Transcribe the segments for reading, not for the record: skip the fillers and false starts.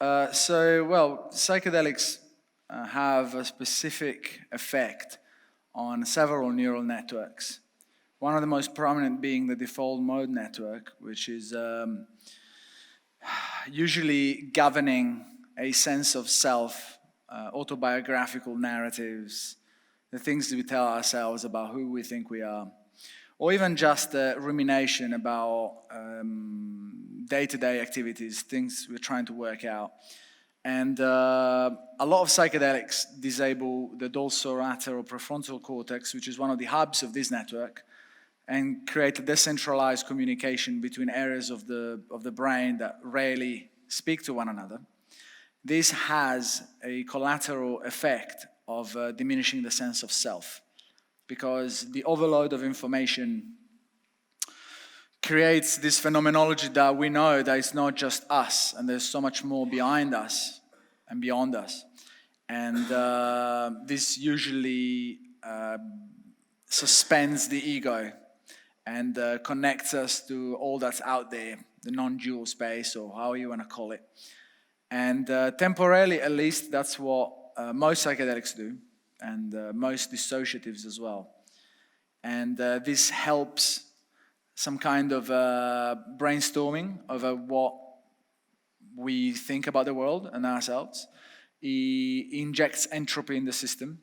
Psychedelics have a specific effect on several neural networks. One of the most prominent being the default mode network, which is usually governing a sense of self, autobiographical narratives, the things that we tell ourselves about who we think we are, or even just rumination about day-to-day activities, things we're trying to work out. And a lot of psychedelics disable the dorsolateral prefrontal cortex, which is one of the hubs of this network, and create a decentralized communication between areas of the brain that rarely speak to one another. This has a collateral effect of diminishing the sense of self, because the overload of information creates this phenomenology that we know that it's not just us, and there's so much more behind us and beyond us. And this usually suspends the ego and connects us to all that's out there, the non-dual space, or how you want to call it. And temporarily, at least, that's what most psychedelics do, and most dissociatives as well. And this helps some kind of brainstorming over what we think about the world and ourselves. It injects entropy in the system,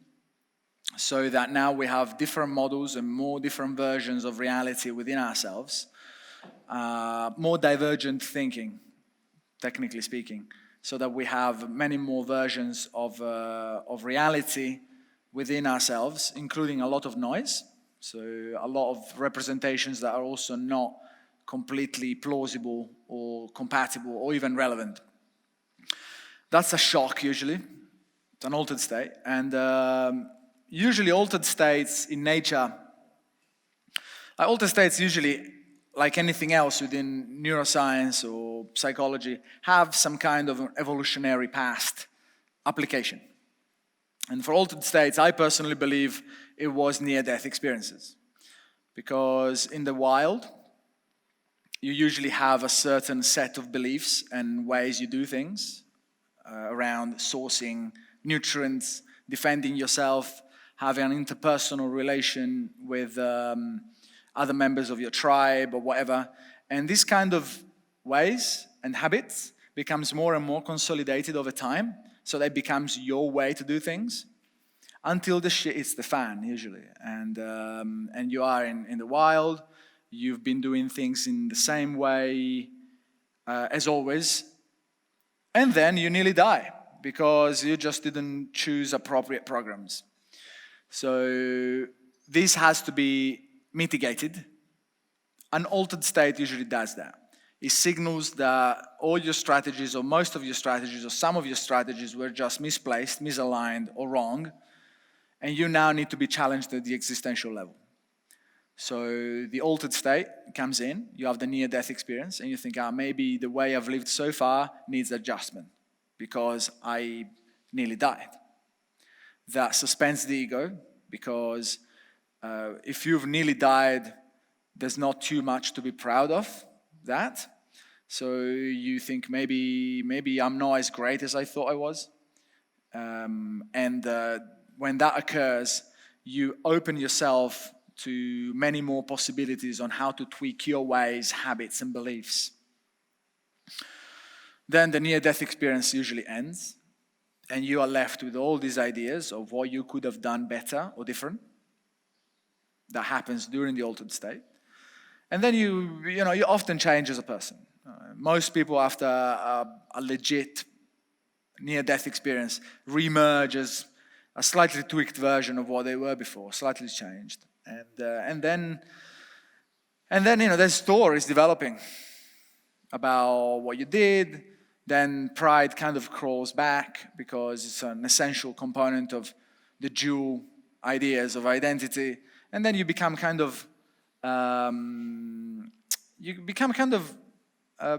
so that now we have different models and more different versions of reality within ourselves, more divergent thinking, technically speaking, so that we have many more versions of reality within ourselves, including a lot of noise, so a lot of representations that are also not completely plausible or compatible or even relevant. That's a shock usually. It's an altered state, and usually altered states in nature, altered states usually, like anything else within neuroscience or psychology, have some kind of evolutionary past application. And for altered states, I personally believe it was near-death experiences. Because in the wild, you usually have a certain set of beliefs and ways you do things around sourcing nutrients, defending yourself, having an interpersonal relation with other members of your tribe or whatever. And this kind of ways and habits becomes more and more consolidated over time, so that becomes your way to do things, until the shit hits the fan, usually. And you are in the wild, you've been doing things in the same way as always, and then you nearly die, because you just didn't choose appropriate programs. So this has to be mitigated. An altered state usually does that. It signals that all your strategies, or most of your strategies, or some of your strategies were just misplaced, misaligned, or wrong, and you now need to be challenged at the existential level. So the altered state comes in, you have the near-death experience, and you think, maybe the way I've lived so far needs adjustment, because I nearly died. That suspends the ego, because if you've nearly died, there's not too much to be proud of that. So you think, maybe I'm not as great as I thought I was. When that occurs, you open yourself to many more possibilities on how to tweak your ways, habits, and beliefs. Then the near-death experience usually ends, and you are left with all these ideas of what you could have done better or different. That happens during the altered state. And then you often change as a person. Most people, after a legit near-death experience, re-emerge as a slightly tweaked version of what they were before, slightly changed. And then there's stories developing about what you did. Then pride kind of crawls back, because it's an essential component of the dual ideas of identity. And then you become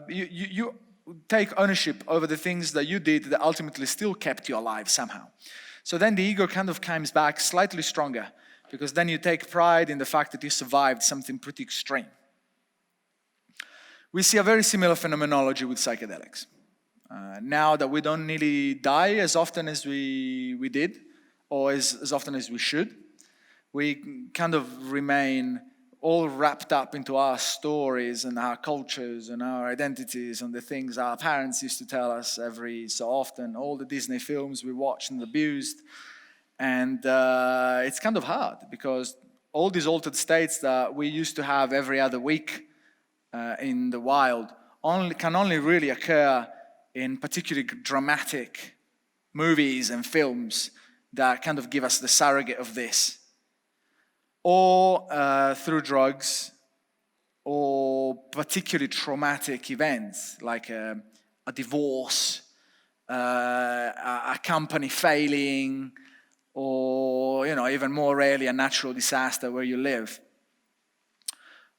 you take ownership over the things that you did that ultimately still kept you alive somehow. So then the ego kind of comes back slightly stronger, because then you take pride in the fact that you survived something pretty extreme. We see a very similar phenomenology with psychedelics. Now that we don't nearly die as often as we did, or as often as we should, we kind of remain all wrapped up into our stories and our cultures and our identities and the things our parents used to tell us every so often, all the Disney films we watched and abused. And it's kind of hard because all these altered states that we used to have every other week in the wild can only really occur in particularly dramatic movies and films that kind of give us the surrogate of this. Or through drugs, or particularly traumatic events like a divorce, a company failing, or even more rarely a natural disaster where you live.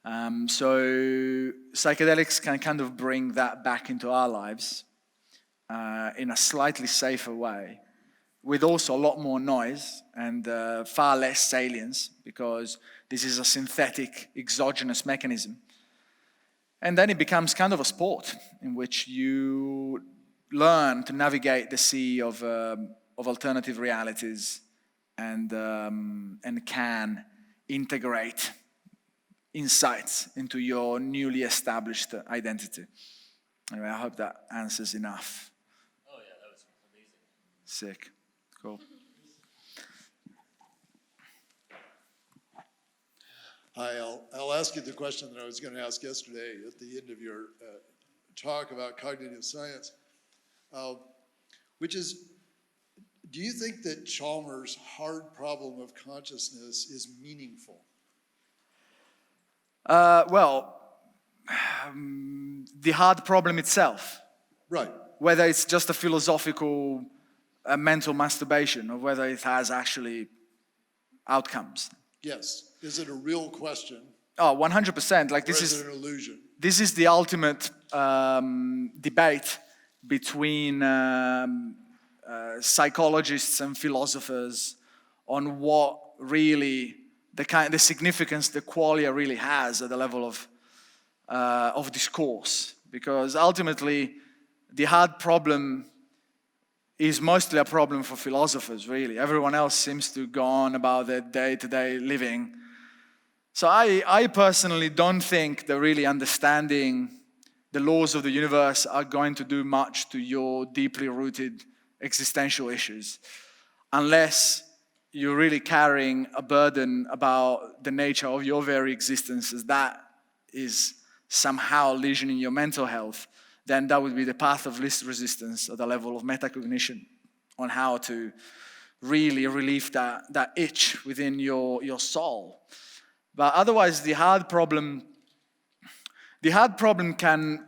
So psychedelics can kind of bring that back into our lives in a slightly safer way, with also a lot more noise and far less salience, because this is a synthetic exogenous mechanism. And then it becomes kind of a sport in which you learn to navigate the sea of alternative realities and can integrate insights into your newly established identity. Anyway, I hope that answers enough. Oh yeah, that was amazing. Sick. Cool. Hi, I'll ask you the question that I was going to ask yesterday at the end of your talk about cognitive science, which is, do you think that Chalmers' hard problem of consciousness is meaningful? The hard problem itself. Right. Whether it's just a philosophical mental masturbation or whether it has actually outcomes. Yes. Is it a real question? Oh, 100%. Like this is it an illusion? This is the ultimate debate between psychologists and philosophers on what really the significance the qualia really has at the level of discourse. Because ultimately, the hard problem is mostly a problem for philosophers, really. Everyone else seems to go on about their day-to-day living. So I personally don't think that really understanding the laws of the universe are going to do much to your deeply rooted existential issues, unless you're really carrying a burden about the nature of your very existence, as that is somehow lesioning your mental health. Then that would be the path of least resistance at the level of metacognition on how to really relieve that itch within your soul. But otherwise, the hard problem can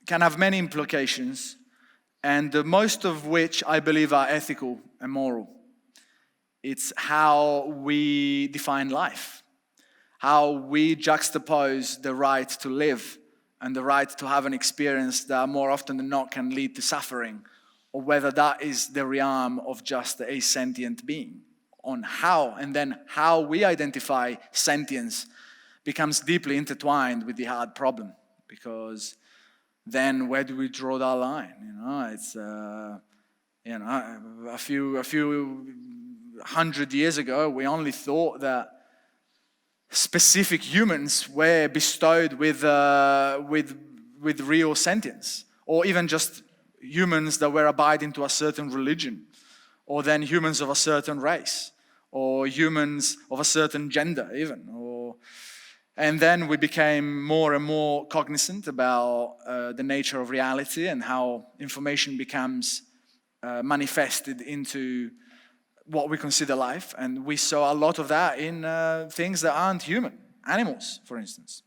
have many implications, and most of which I believe are ethical and moral. It's how we define life, how we juxtapose the right to live and the right to have an experience that more often than not can lead to suffering, or whether that is the realm of just a sentient being. On how we identify sentience becomes deeply intertwined with the hard problem, because then where do we draw that line? It's a few hundred years ago we only thought that specific humans were bestowed with real sentience, or even just humans that were abiding to a certain religion, or then humans of a certain race, or humans of a certain gender even. And then we became more and more cognizant about the nature of reality and how information becomes manifested into what we consider life. And we saw a lot of that in things that aren't human, animals, for instance.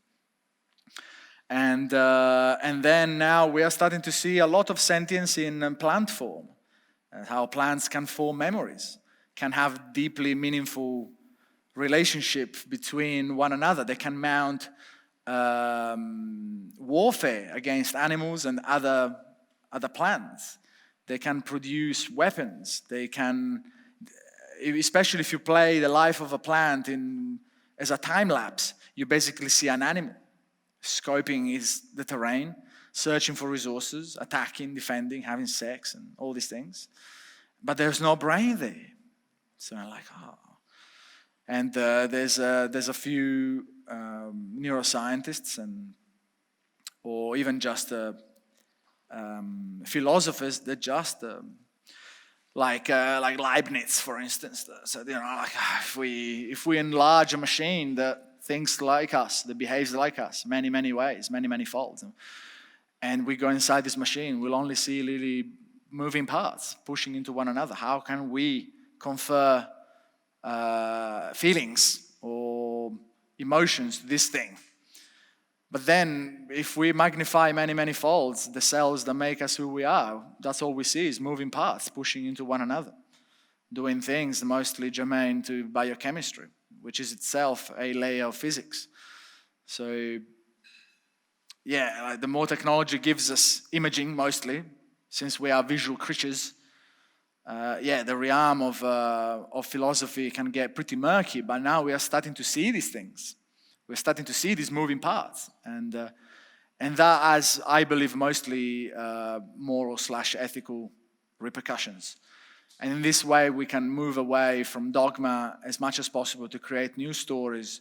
And then now we are starting to see a lot of sentience in plant form, how plants can form memories, can have deeply meaningful relationship between one another. They can mount warfare against animals and other plants. They can produce weapons. They can, especially if you play the life of a plant as a time lapse, you basically see an animal. Scoping is the terrain. searching for resources, attacking, defending, having sex, and all these things. But there's no brain there. So I'm like, oh. And there's a few neuroscientists or even just philosophers that just like Leibniz, for instance. So like if we enlarge a machine that thinks like us, that behaves like us, many ways, many folds, and we go inside this machine, we'll only see really moving parts pushing into one another. How can we confer feelings or emotions to this thing? But then, if we magnify many folds, the cells that make us who we are, that's all we see is moving parts pushing into one another, doing things mostly germane to biochemistry, which is itself a layer of physics. So, yeah, the more technology gives us imaging mostly, since we are visual creatures, the realm of philosophy can get pretty murky, but now we are starting to see these things. We're starting to see these moving parts, and that has, I believe, mostly moral/ethical repercussions. And in this way, we can move away from dogma as much as possible to create new stories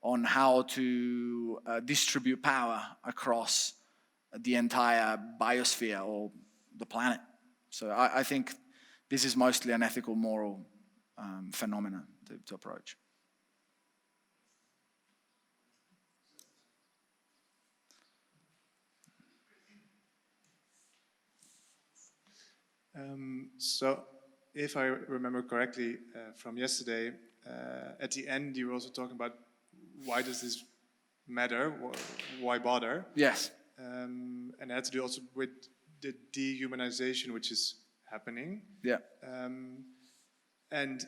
on how to distribute power across the entire biosphere or the planet. So I think this is mostly an ethical, moral phenomenon to approach. So, if I remember correctly from yesterday, at the end you were also talking about why does this matter? Why bother? Yes. And it had to do also with the dehumanization which is happening. Yeah. And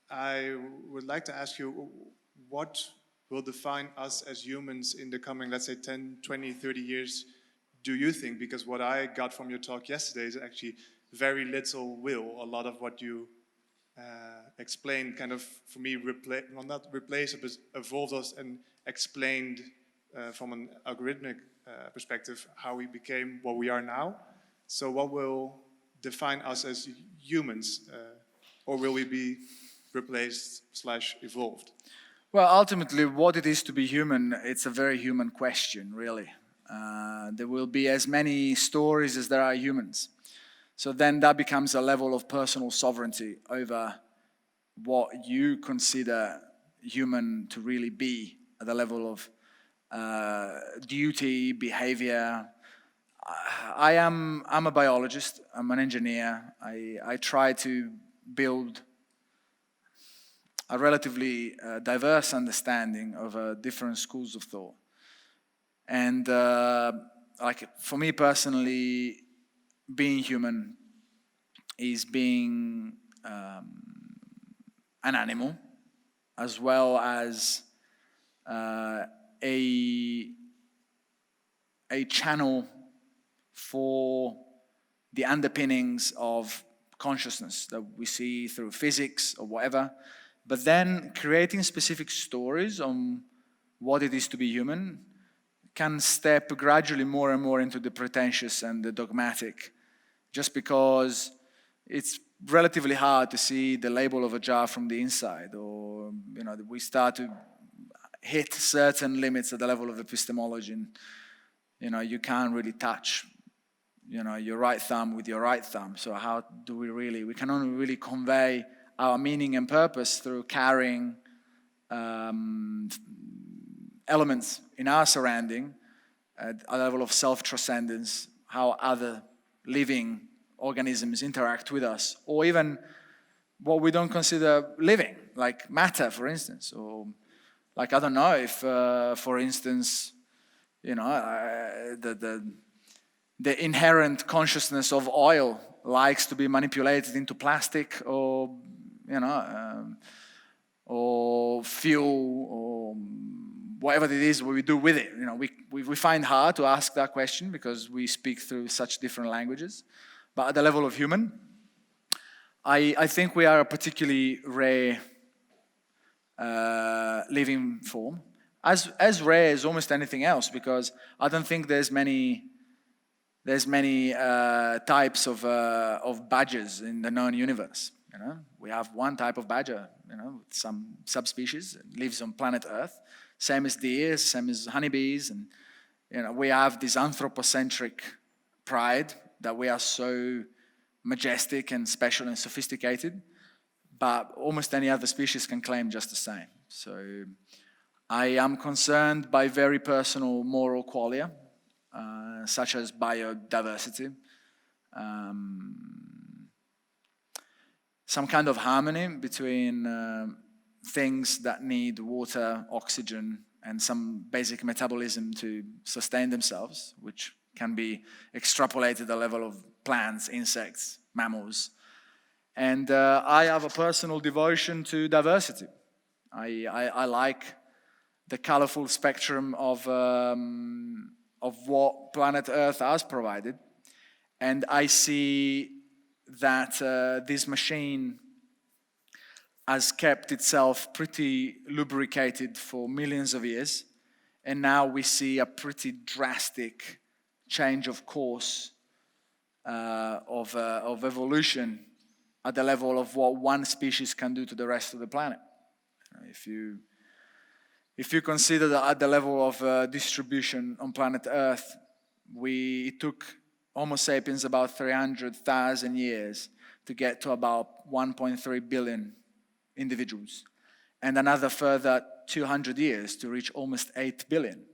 I would like to ask you, what will define us as humans in the coming, let's say, 10, 20, 30 years, do you think? Because what I got from your talk yesterday is actually very little will. A lot of what you explained kind of, for me, not replaced, but evolved us and explained from an algorithmic perspective how we became what we are now. So what will define us as humans? Or will we be replaced/evolved? Well, ultimately, what it is to be human, it's a very human question, really. There will be as many stories as there are humans. So then that becomes a level of personal sovereignty over what you consider human to really be at the level of duty, behavior. I'm a biologist, I'm an engineer. I try to build a relatively diverse understanding of different schools of thought. And like for me personally, being human is being an animal, as well as a channel for the underpinnings of consciousness that we see through physics or whatever, but then creating specific stories on what it is to be human can step gradually more and more into the pretentious and the dogmatic, just because it's relatively hard to see the label of a jar from the inside, or we start to hit certain limits at the level of epistemology, and you can't really touch your right thumb with your right thumb. So how do we can only really convey our meaning and purpose through carrying elements in our surrounding at a level of self-transcendence, how other living organisms interact with us, or even what we don't consider living, like matter, for instance, or like, I don't know if, for instance, the inherent consciousness of oil likes to be manipulated into plastic, or or fuel, or whatever it is what we do with it. We find hard to ask that question because we speak through such different languages. But at the level of human, I think we are a particularly rare living form, as rare as almost anything else, because I don't think there's many there's many types of badgers in the known universe. You know, we have one type of badger, you know, with some subspecies, it lives on planet Earth, same as deer, same as honeybees, and you know, we have this anthropocentric pride that we are so majestic and special and sophisticated, but almost any other species can claim just the same. So I am concerned by very personal moral qualia, such as biodiversity, some kind of harmony between things that need water, oxygen, and some basic metabolism to sustain themselves, which can be extrapolated at the level of plants, insects, mammals. And I have a personal devotion to diversity. I like the colorful spectrum of what planet Earth has provided. And I see that this machine has kept itself pretty lubricated for millions of years. And now we see a pretty drastic change of course of evolution at the level of what one species can do to the rest of the planet. If you consider that at the level of distribution on planet Earth, it took Homo sapiens about 300,000 years to get to about 1.3 billion individuals, and another further 200 years to reach almost 8 billion.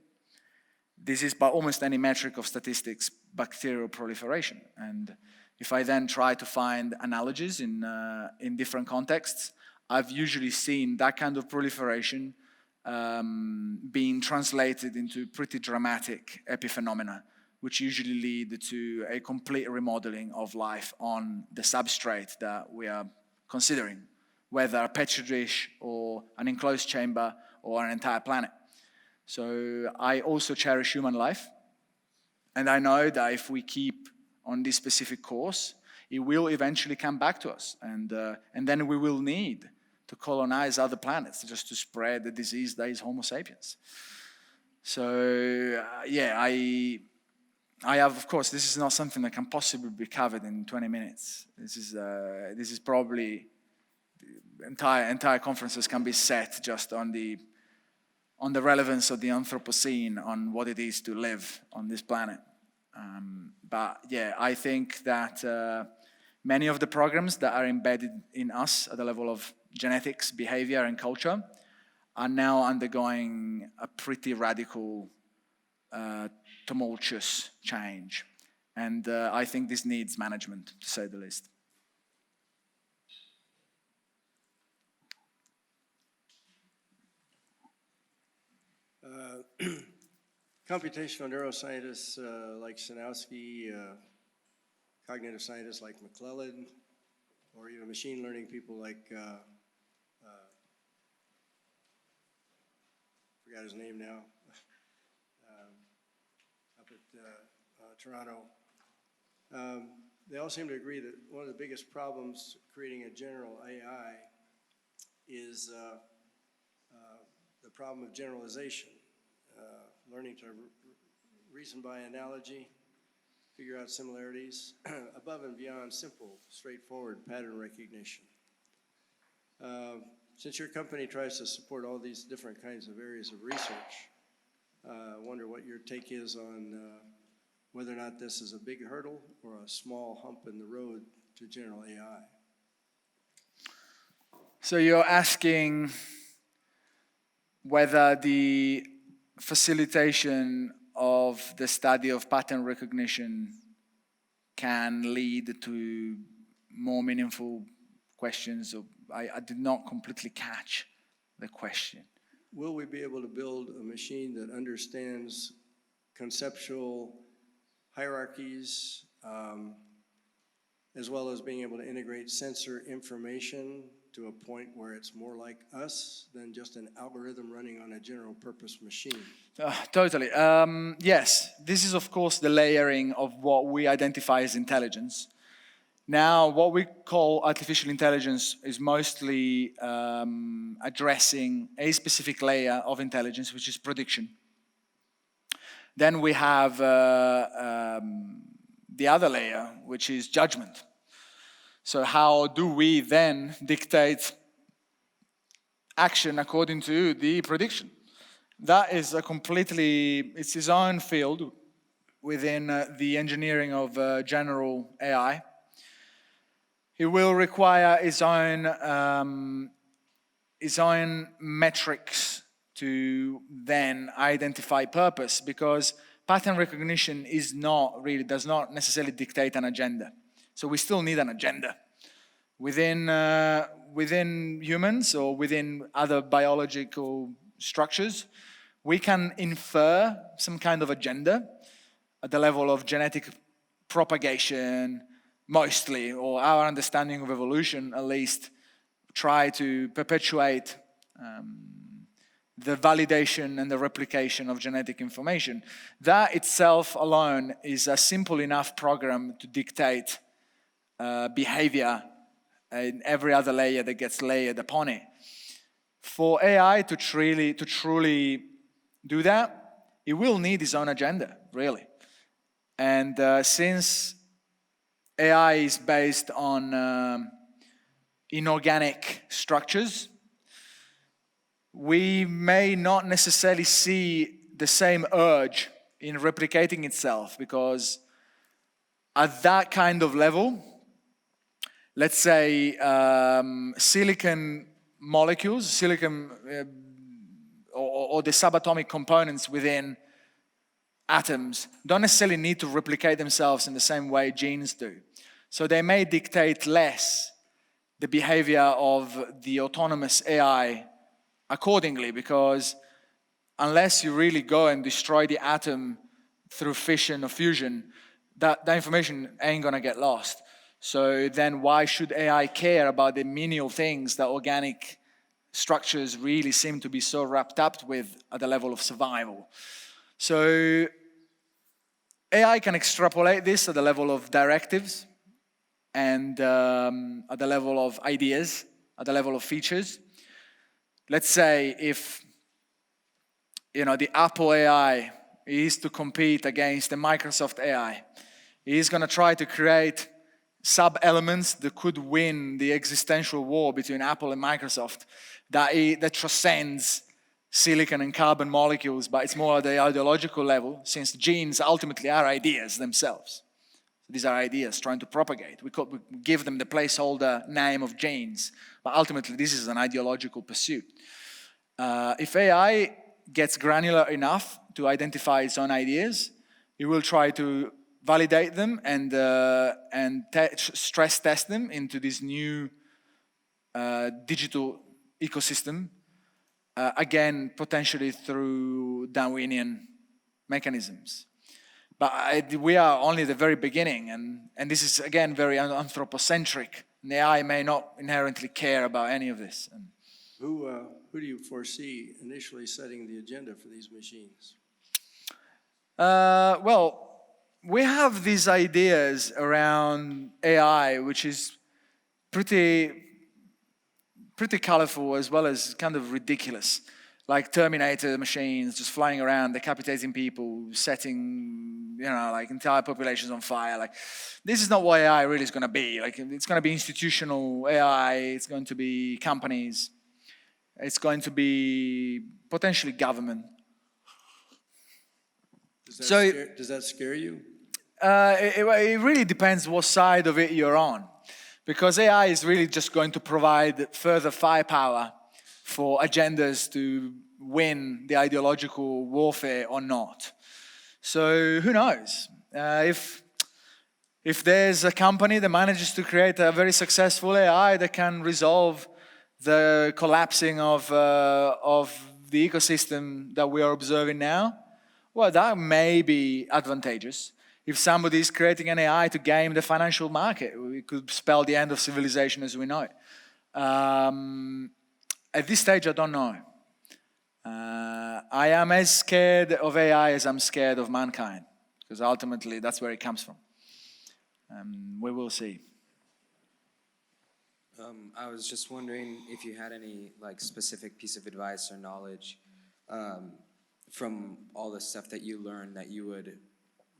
This is by almost any metric of statistics bacterial proliferation. And if I then try to find analogies in different contexts, I've usually seen that kind of proliferation being translated into pretty dramatic epiphenomena, which usually lead to a complete remodeling of life on the substrate that we are considering, whether a petri dish or an enclosed chamber or an entire planet. So I also cherish human life, and I know that if we keep on this specific course, it will eventually come back to us, and then we will need to colonize other planets just to spread the disease that is Homo sapiens. So yeah, I have, of course, this is not something that can possibly be covered in 20 minutes. This is probably entire conferences can be set just on the relevance of the Anthropocene, on what it is to live on this planet. But yeah, I think that many of the programs that are embedded in us at the level of genetics, behavior, and culture are now undergoing a pretty radical, tumultuous change. And I think this needs management, to say the least. Computational neuroscientists like Sinowski, cognitive scientists like McClellan, or even machine learning people like, forgot his name now, up at Toronto. They all seem to agree that one of the biggest problems creating a general AI is the problem of generalization. Learning to reason by analogy, figure out similarities, above and beyond simple, straightforward pattern recognition. Since your company tries to support all these different kinds of areas of research, I wonder what your take is on whether or not this is a big hurdle or a small hump in the road to general AI. So you're asking whether the facilitation of the study of pattern recognition can lead to more meaningful questions. I did not completely catch the question. Will we be able to build a machine that understands conceptual hierarchies, as well as being able to integrate sensor information to a point where it's more like us than just an algorithm running on a general purpose machine? Totally. Yes, this is of course the layering of what we identify as intelligence. Now, what we call artificial intelligence is mostly addressing a specific layer of intelligence, which is prediction. Then we have the other layer, which is judgment. So how do we then dictate action according to the prediction? That is it's his own field within the engineering of general AI. It will require his own metrics to then identify purpose, because pattern recognition does not necessarily dictate an agenda. So we still need an agenda. Within humans or within other biological structures, we can infer some kind of agenda at the level of genetic propagation, mostly, or our understanding of evolution at least, try to perpetuate the validation and the replication of genetic information. That itself alone is a simple enough program to dictate behavior in every other layer that gets layered upon it. For AI to truly do that, it will need its own agenda, really. And since AI is based on inorganic structures, we may not necessarily see the same urge in replicating itself, because at that kind of level, let's say silicon molecules, or the subatomic components within atoms don't necessarily need to replicate themselves in the same way genes do. So they may dictate less the behavior of the autonomous AI accordingly, because unless you really go and destroy the atom through fission or fusion, that information ain't gonna get lost. So then why should AI care about the menial things that organic structures really seem to be so wrapped up with at the level of survival? So AI can extrapolate this at the level of directives and at the level of ideas, at the level of features. Let's say if the Apple AI is to compete against the Microsoft AI, he's going to try to create sub-elements that could win the existential war between Apple and Microsoft that transcends silicon and carbon molecules, but it's more at the ideological level, since genes ultimately are ideas themselves. These are ideas trying to propagate. We give them the placeholder name of genes, but ultimately this is an ideological pursuit. If AI gets granular enough to identify its own ideas, it will try to validate them and stress test them into this new digital ecosystem, again, potentially through Darwinian mechanisms. But we are only at the very beginning, and this is, again, very anthropocentric. And the AI may not inherently care about any of this. Who do you foresee initially setting the agenda for these machines? Well, we have these ideas around AI, which is pretty colorful as well as kind of ridiculous. Like Terminator machines just flying around, decapitating people, setting, like entire populations on fire. Like, this is not what AI really is going to be. Like, it's going to be institutional AI. It's going to be companies. It's going to be potentially government. Does that scare you? It really depends what side of it you're on. Because AI is really just going to provide further firepower for agendas to win the ideological warfare or not. So who knows? If there's a company that manages to create a very successful AI that can resolve the collapsing of the ecosystem that we are observing now, well, that may be advantageous. If somebody is creating an AI to game the financial market, it could spell the end of civilization as we know it. At this stage, I don't know. I am as scared of AI as I'm scared of mankind, because ultimately that's where it comes from. We will see. I was just wondering if you had any specific piece of advice or knowledge from all the stuff that you learned that you would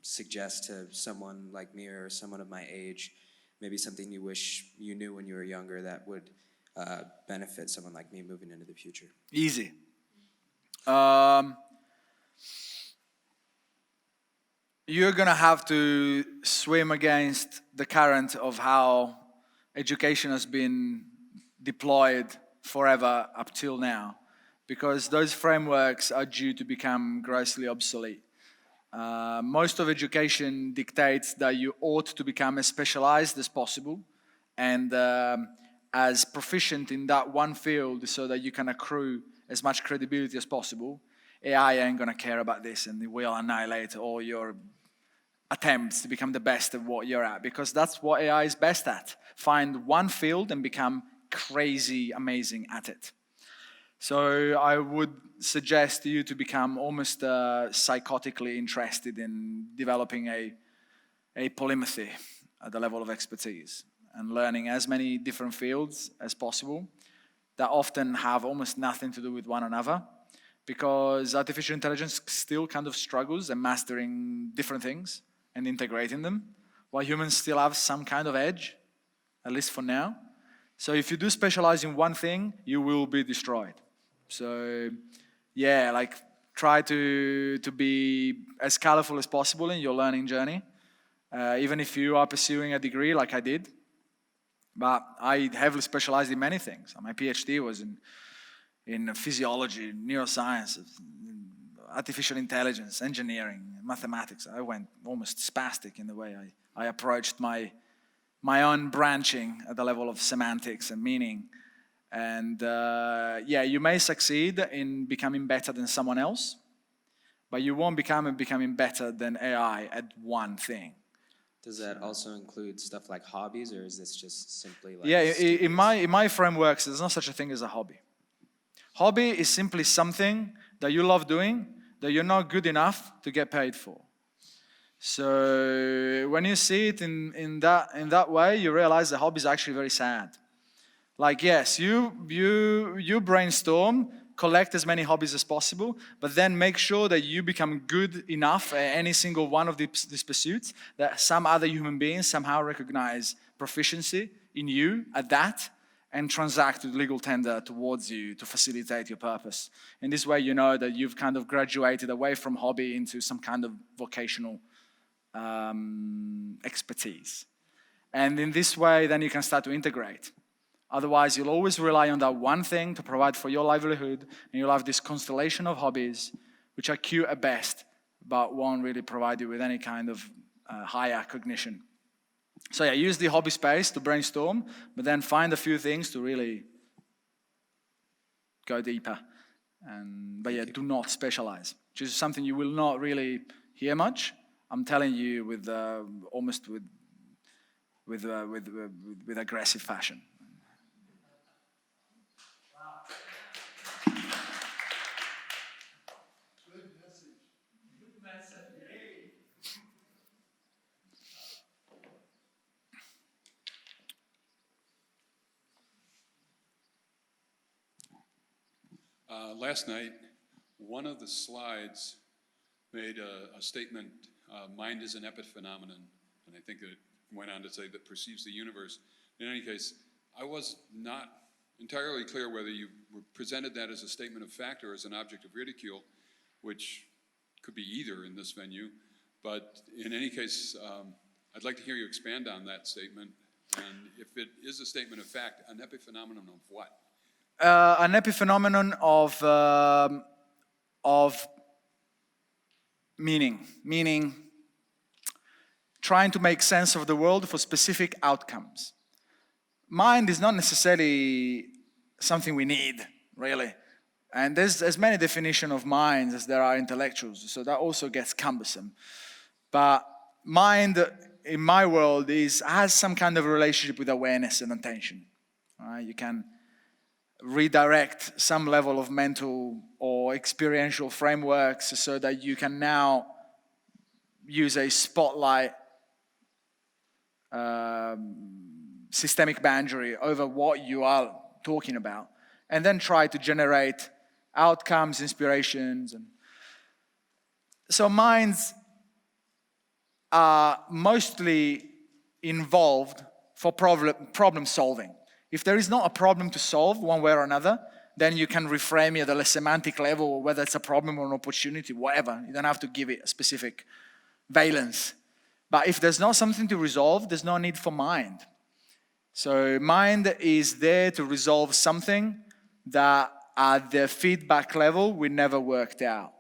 suggest to someone like me or someone of my age, maybe something you wish you knew when you were younger that would benefit someone like me moving into the future? Easy. You're gonna have to swim against the current of how education has been deployed forever up till now, because those frameworks are due to become grossly obsolete. Most of education dictates that you ought to become as specialized as possible and as proficient in that one field so that you can accrue as much credibility as possible. AI ain't gonna care about this, and it will annihilate all your attempts to become the best at what you're at, because that's what AI is best at. Find one field and become crazy amazing at it. So I would suggest you to become almost psychotically interested in developing a polymathy at the level of expertise and learning as many different fields as possible that often have almost nothing to do with one another, because artificial intelligence still kind of struggles at mastering different things and integrating them, while humans still have some kind of edge, at least for now. So if you do specialize in one thing, you will be destroyed. So yeah, like try to be as colorful as possible in your learning journey, even if you are pursuing a degree like I did. But I heavily specialized in many things. My PhD was in physiology, neuroscience, artificial intelligence, engineering, mathematics. I went almost spastic in the way I approached my own branching at the level of semantics and meaning. And yeah, you may succeed in becoming better than someone else, but you won't becoming better than AI at one thing. Does that also include stuff like hobbies, or is this just simply like... Yeah, in my frameworks, there's no such a thing as a hobby. Hobby is simply something that you love doing that you're not good enough to get paid for. So when you see it in that way, you realize the hobby is actually very sad. Like, yes, you brainstorm, collect as many hobbies as possible, but then make sure that you become good enough at any single one of these pursuits that some other human beings somehow recognize proficiency in you at that and transact with legal tender towards you to facilitate your purpose. In this way, you know that you've kind of graduated away from hobby into some kind of vocational expertise. And in this way, then you can start to integrate. Otherwise, you'll always rely on that one thing to provide for your livelihood, and you'll have this constellation of hobbies, which are cute at best, but won't really provide you with any kind of higher cognition. So yeah, use the hobby space to brainstorm, but then find a few things to really go deeper. But yeah, do not specialize, which is something you will not really hear much. I'm telling you with almost with aggressive fashion. Last night, one of the slides made a statement, mind is an epiphenomenon, and I think it went on to say that perceives the universe. In any case, I was not entirely clear whether you presented that as a statement of fact or as an object of ridicule, which could be either in this venue, but in any case, I'd like to hear you expand on that statement, and if it is a statement of fact, an epiphenomenon of what? An epiphenomenon of meaning trying to make sense of the world for specific outcomes. Mind is not necessarily something we need, really. And there's as many definitions of mind as there are intellectuals, so that also gets cumbersome. But mind, in my world, has some kind of relationship with awareness and attention. Right? You can redirect some level of mental or experiential frameworks so that you can now use a spotlight systemic boundary over what you are talking about, and then try to generate outcomes, inspirations. And so minds are mostly involved for problem solving. If there is not a problem to solve one way or another, then you can reframe it at a semantic level, whether it's a problem or an opportunity, whatever. You don't have to give it a specific valence. But if there's not something to resolve, there's no need for mind. So mind is there to resolve something that at the feedback level we never worked out.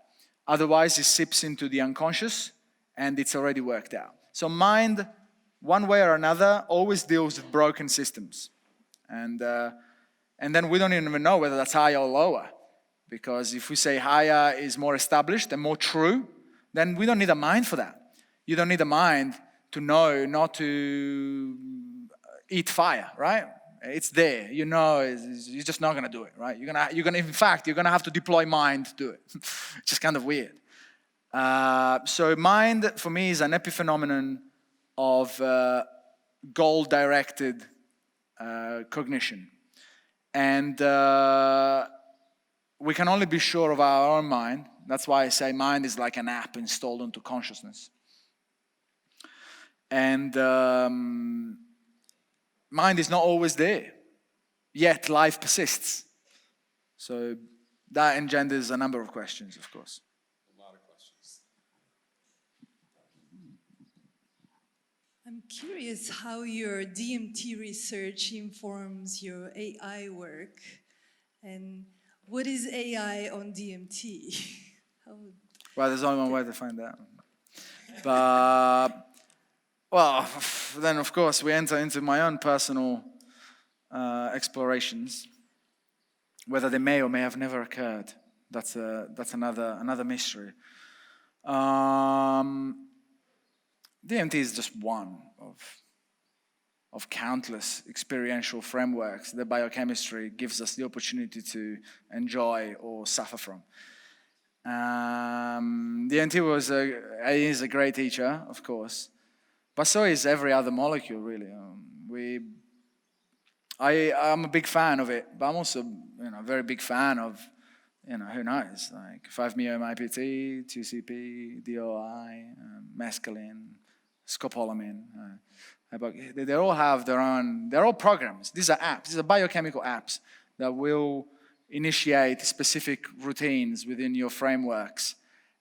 Otherwise it seeps into the unconscious and it's already worked out. So mind, one way or another, always deals with broken systems. And then we don't even know whether that's higher or lower. Because if we say higher is more established and more true, then we don't need a mind for that. You don't need a mind to know not to eat fire, right? It's there. You know, you're just not going to do it, right? In fact, you're going to have to deploy mind to do it. It's just kind of weird. So mind, for me, is an epiphenomenon of goal-directed cognition. And we can only be sure of our own mind. That's why I say mind is like an app installed into consciousness. And mind is not always there, yet life persists. So that engenders a number of questions, of course. A lot of questions. I'm curious how your DMT research informs your AI work, and what is AI on DMT? Well, there's only one way to find out. But, well, then of course we enter into my own personal explorations, whether they may or may have never occurred. That's another mystery. DMT is just one of countless experiential frameworks that biochemistry gives us the opportunity to enjoy or suffer from. DMT is a great teacher, of course, but so is every other molecule, really. I'm a big fan of it, but I'm also a very big fan of, who knows, like 5-MeO-MIPT, 2CP, DOI, mescaline, scopolamine. They all have their own, they're all programs. These are apps, these are biochemical apps that will initiate specific routines within your frameworks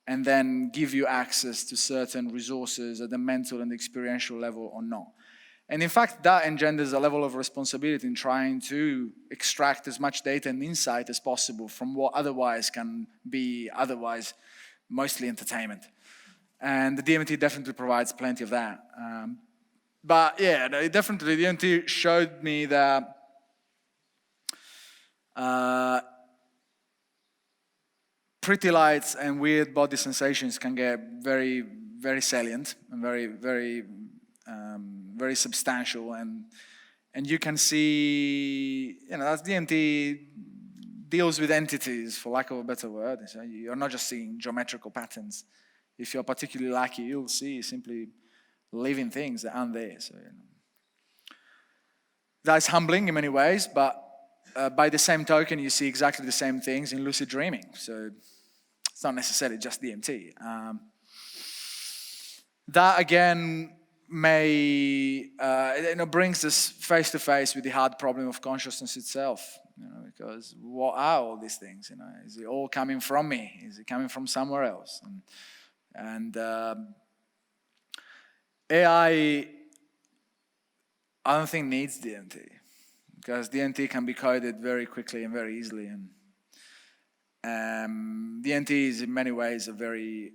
and then give you access to certain resources at the mental and experiential level or not. And in fact, that engenders a level of responsibility in trying to extract as much data and insight as possible from what otherwise can be mostly entertainment. And the DMT definitely provides plenty of that. But yeah, definitely DMT showed me that pretty lights and weird body sensations can get very, very salient and very, very, very substantial. And you can see, that's DMT deals with entities, for lack of a better word. So you're not just seeing geometrical patterns. If you're particularly lucky, you'll see simply living things that aren't there. So, that's humbling in many ways, but by the same token, you see exactly the same things in lucid dreaming. So it's not necessarily just DMT. That again brings us face to face with the hard problem of consciousness itself. Because what are all these things? Is it all coming from me? Is it coming from somewhere else? And AI, I don't think needs DMT, because DMT can be coded very quickly and very easily. And DMT is in many ways a very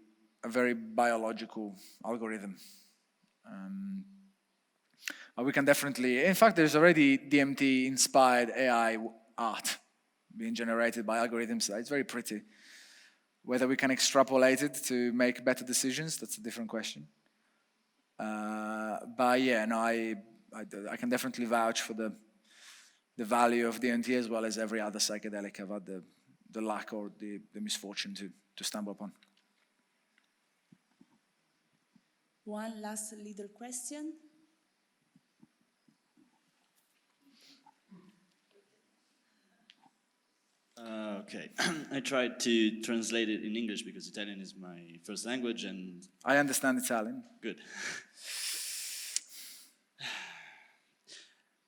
biological algorithm. But we can definitely, in fact, there's already DMT-inspired AI art being generated by algorithms. It's very pretty. Whether we can extrapolate it to make better decisions, that's a different question. But yeah, no, I can definitely vouch for the value of DMT as well as every other psychedelic I've had the luck or the misfortune to stumble upon. One last little question. Okay, I tried to translate it in English because Italian is my first language and I understand Italian. good.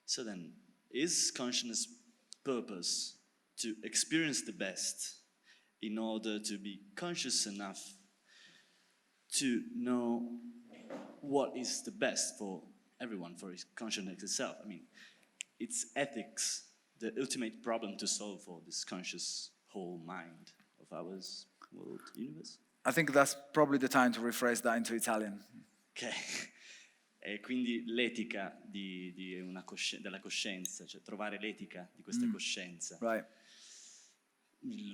So then, is consciousness purpose to experience the best in order to be conscious enough to know what is the best for everyone, for his consciousness itself? I mean, it's ethics, the ultimate problem to solve for this conscious whole mind of ours, world, universe? I think that's probably the time to rephrase that into Italian. Ok. E quindi l'etica della coscienza, cioè trovare l'etica di questa coscienza. Right.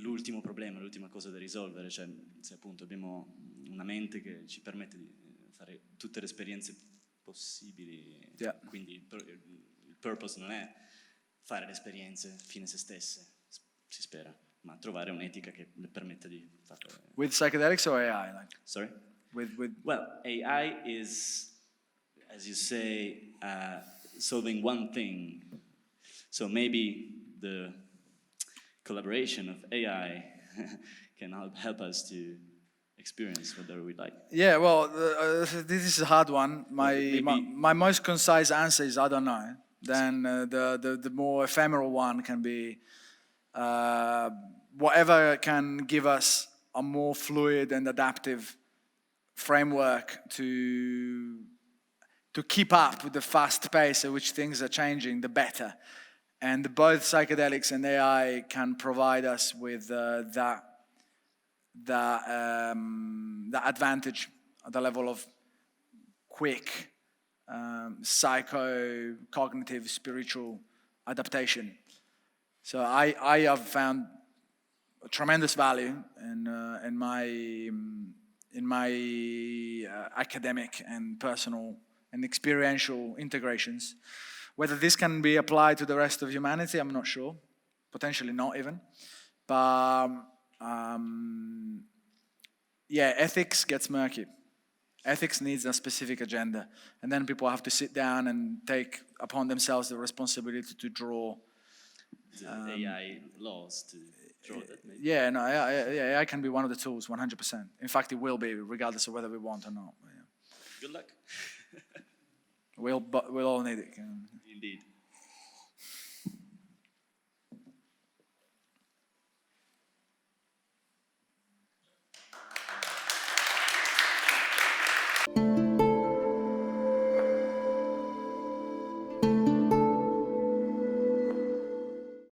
L'ultimo problema, l'ultima cosa da risolvere, cioè se appunto abbiamo una mente che ci permette di fare tutte le esperienze possibili, Yeah. quindi il purpose non è fare le esperienze fine a se stesse, si spera, ma trovare un'etica che le permetta di farle. With psychedelics or AI? Like, Sorry? with Well, AI is, as you say, solving one thing. So maybe the collaboration of AI can help us to experience whatever we like. Yeah, well, this is a hard one. Maybe- My most concise answer is I don't know. Then the more ephemeral one can be whatever can give us a more fluid and adaptive framework to keep up with the fast pace at which things are changing, the better. And both psychedelics and AI can provide us with that advantage at the level of quick psycho-cognitive, spiritual adaptation. So I have found tremendous value in my academic and personal and experiential integrations. Whether this can be applied to the rest of humanity, I'm not sure. Potentially not even. But yeah, ethics gets murky. Ethics needs a specific agenda. And then people have to sit down and take upon themselves the responsibility to draw. The AI laws to draw that. Maybe. Yeah, no, AI can be one of the tools, 100%. In fact, it will be, regardless of whether we want or not. Yeah. Good luck. We'll all need it. Indeed.